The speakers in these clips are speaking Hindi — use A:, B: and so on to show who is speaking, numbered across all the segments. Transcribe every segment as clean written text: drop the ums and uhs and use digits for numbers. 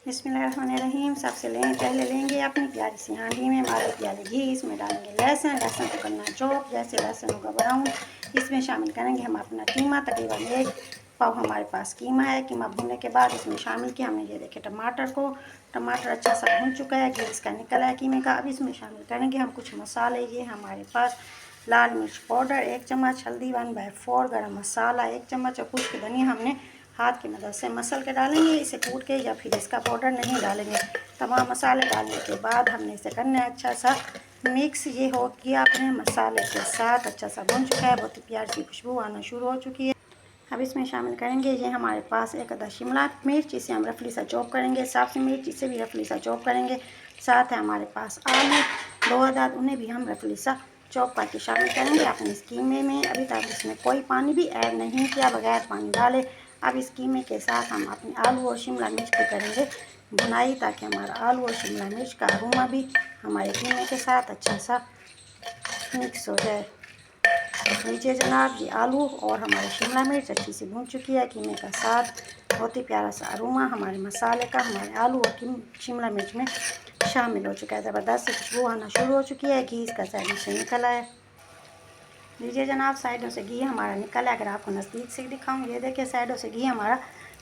A: बिस्मिल्लाहिर्रहमानिर्रहीम। सबसे पहले लेंगे अपनी प्यारी सी हांडी में आधे प्याले घी। इसमें डालेंगे लहसुन। लहसुन को करना चॉप। जैसे लहसुन होगा ब्राउन, इसमें शामिल करेंगे हम अपना कीमा। तकरीबन 1 पाव हमारे पास कीमा है। कीमा भूनने के बाद इसमें शामिल किया हमने, ये देखे टमाटर को। टमाटर अच्छा सा भून चुका है, घी इसका निकला है कीमे का। अब इसमें शामिल करेंगे हम कुछ मसाले। ये हमारे पास लाल मिर्च पाउडर 1 चम्मच, हल्दी 1/4, गरम मसाला 1 चम्मच और कुछ धनिया हमने हाथ की मदद से मसल के डालेंगे, इसे कूट के, या फिर इसका पाउडर नहीं डालेंगे। तमाम मसाले डालने के बाद हमने इसे करना है अच्छा सा मिक्स। ये हो गया अपने मसाले के साथ अच्छा सा भुन चुका है, बहुत ही प्यारी सी खुशबू आना शुरू हो चुकी है। अब इसमें शामिल करेंगे ये हमारे पास 1 अदद शिमला मिर्च, इसे हम रफली सा चॉप करेंगे। साफ़ मिर्च, इसे भी रफली सा चॉप करेंगे। साथ है हमारे पास आलू 2 अदद, उन्हें भी हम रफली सा चॉप करके शामिल करेंगे अपने इस कीमे में। अभी तक इसमें कोई पानी भी ऐड नहीं किया, बगैर पानी डाले। अब इस कीमे के साथ हम अपने आलू और शिमला मिर्च की करेंगे भुनाई, ताकि हमारा आलू और शिमला मिर्च का अरोमा भी हमारे कीमे के साथ अच्छा सा मिक्स हो जाए। लीजिए जनाब, ये आलू और हमारी शिमला मिर्च अच्छी सी भून चुकी है कीमे का साथ। बहुत ही प्यारा सा अरोमा हमारे मसाले का हमारे आलू और शिमला मिर्च में शामिल हो चुका है। ज़बरदस्त सी खुशबू आना शुरू हो चुकी है। घी इसका साइडों से निकला है। लीजिए जनाब, साइडों से घी हमारा निकला है। अगर आपको नज़दीक से दिखाऊं, ये देखिए साइडों से घी हमारा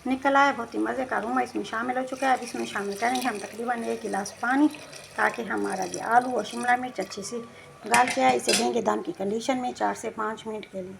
A: निकला है। बहुत ही मज़े का अरोमा इसमें शामिल हो चुका है। अब इसमें शामिल करेंगे हम तकरीबन 1 गिलास पानी, ताकि हमारा ये आलू और शिमला मिर्च अच्छी सी गल जाए। इसे देंगे दम की कंडीशन में 4 से 5 मिनट के लिए।